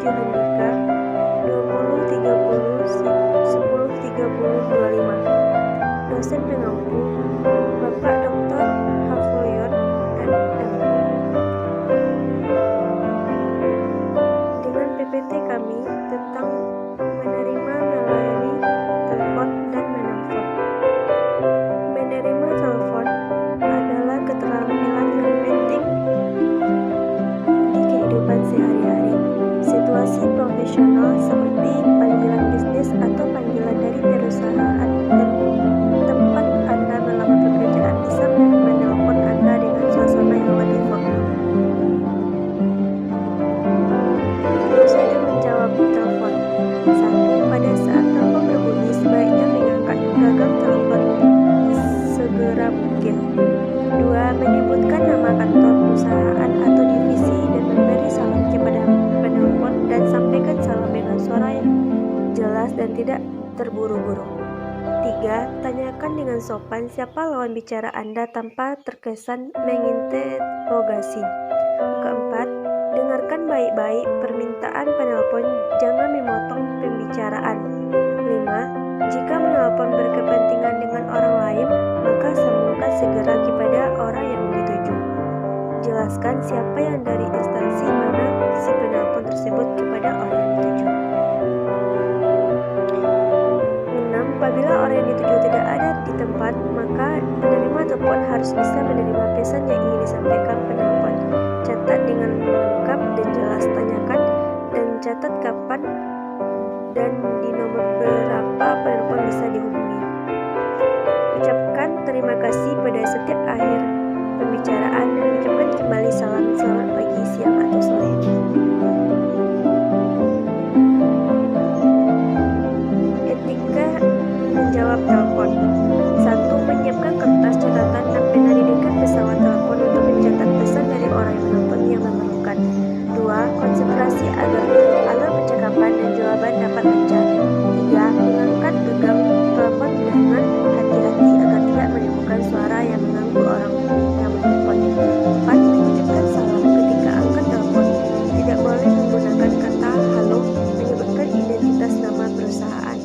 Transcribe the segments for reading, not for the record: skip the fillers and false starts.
Handika 2030 1030 25. Dosen pengampu Bapak Dr. Hafulyon MM. Dengan PPT kami tentang menerima melalui telepon dan menelpon. Menerima telepon adalah keterampilan yang penting di kehidupan sehari-hari. Situasi profesional seperti panggilan bisnis atau panggilan dari perusahaan dan tempat Anda melamar pekerjaan bisa menelpon Anda dengan suasana yang lebih formal. Prosedur menjawab telepon. 1. Pada saat telepon berbunyi, sebaiknya mengangkat gagang telepon segera mungkin. 2. Menyebutkan nama kantor, perusahaan, atau divisi dan memberi salam kepada penelpon dan sampaikan salam dengan suara yang jelas dan tidak terburu-buru. 3. Tanyakan dengan sopan siapa lawan bicara Anda tanpa terkesan menginterogasi. 4. Dengarkan baik-baik permintaan penelpon, jangan memotong pembicaraan. 5. Jika menelpon berkepentingan dengan orang lain, maka sambungkan segera kepada orang yang dituju. Jelaskan siapa yang dari instansi mana si penelpon tersebut kepada orang yang dituju. 6. Apabila orang yang dituju tidak ada di tempat, maka penerima telepon harus bisa menerima pesan yang ingin disampaikan penelpon. Catat dengan lengkap dan jelas, tanyakan dan catat kapan dan di nomor berapa penelpon bisa dihubungi. Ucapkan terima kasih pada setiap akhir pembicaraan dan ucapkan kembali salam selamat pagi, siang, atau sore. Etika menjawab telepon. 1. Menyiapkan kertas catatan dan pena di dekat pesawat telepon untuk mencatat pesan dari orang yang menelpon yang memerlukan. 2. Konsentrasi agar percakapan dan jawaban dapat lancar. 3. Mengangkat genggam telepon dengan hati-hati agar tidak menimbulkan suara yang mengganggu orang yang menelpon. 4. Mengucapkan salam ketika angkat telepon. Tidak boleh menggunakan kata halo, menyebutkan identitas nama perusahaan.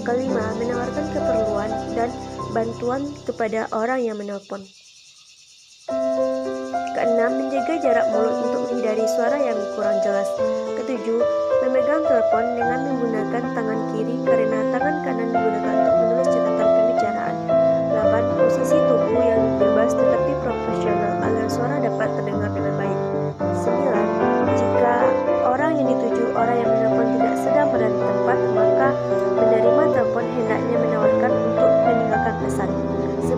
5. Menawarkan keperluan dan bantuan kepada orang yang menelpon. 6. Menjaga jarak mulut untuk menghindari suara yang kurang jelas. 7. Memegang telepon dengan menggunakan tangan kiri karena tangan kanan digunakan untuk menulis catatan pembicaraan. 8. Posisi tubuh yang bebas tetapi profesional agar suara dapat terdengar dengan baik. 9. Jika orang yang dituju orang yang menelpon tidak sedang berada di tempat, maka menerima telepon hendaknya menawarkan untuk meninggalkan pesan. 10.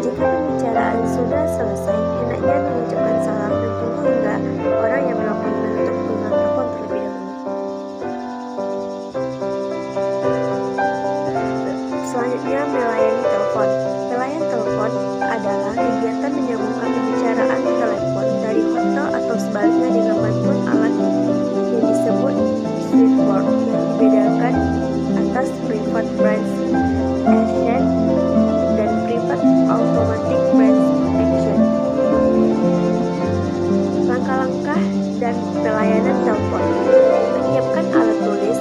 Jika pembicaraan sudah selesai, hendaknya mengucapkan salam dan tunggu hingga orang yang menelpon menutup genggaman telepon terlebih dahulu. Selanjutnya, melayani telepon. Pelayan telepon adalah kegiatan menyambungkan pembicaraan telepon dari hotel atau sebaliknya dengan bantuan alat yang disebut switchboard yang dibedakan atas private branch action dan private automatic branch action. Langkah-langkah dan pelayanan telepon. Menyiapkan alat tulis,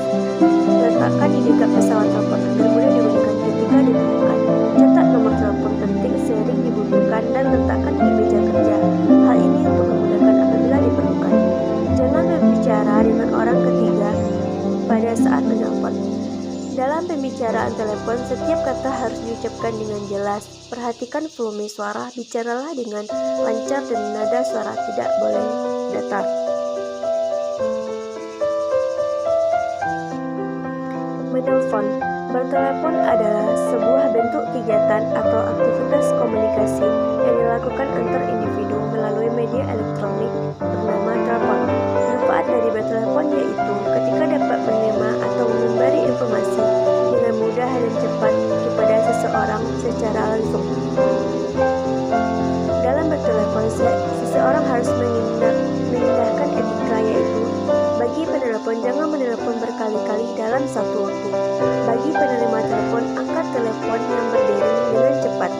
letakkan di dekat pesawat telepon agar mudah digunakan ketika diperlukan. Catat nomor telepon penting sering dibutuhkan dan letakkan di meja kerja. Hal ini untuk memudahkan apabila diperlukan. Jangan berbicara dengan orang ketiga pada saat menelpon. Dalam pembicaraan telepon, setiap kata harus diucapkan dengan jelas. Perhatikan volume suara, bicaralah dengan lancar dan nada suara tidak boleh datar. Menelpon. Bertelepon adalah sebuah bentuk kegiatan atau aktivitas komunikasi yang dilakukan antar individu melalui media elektronik bernama telepon. Manfaat dari bertelepon yaitu ketika dapat menerima atau memberi informasi dengan mudah dan cepat kepada seseorang secara langsung. Dalam bertelepon, seseorang harus mengindahkan etika yaitu bagi penelepon jangan menelepon berkali-kali dalam satu waktu. Bagi penerima telepon, angkat telepon yang berdering dengan cepat.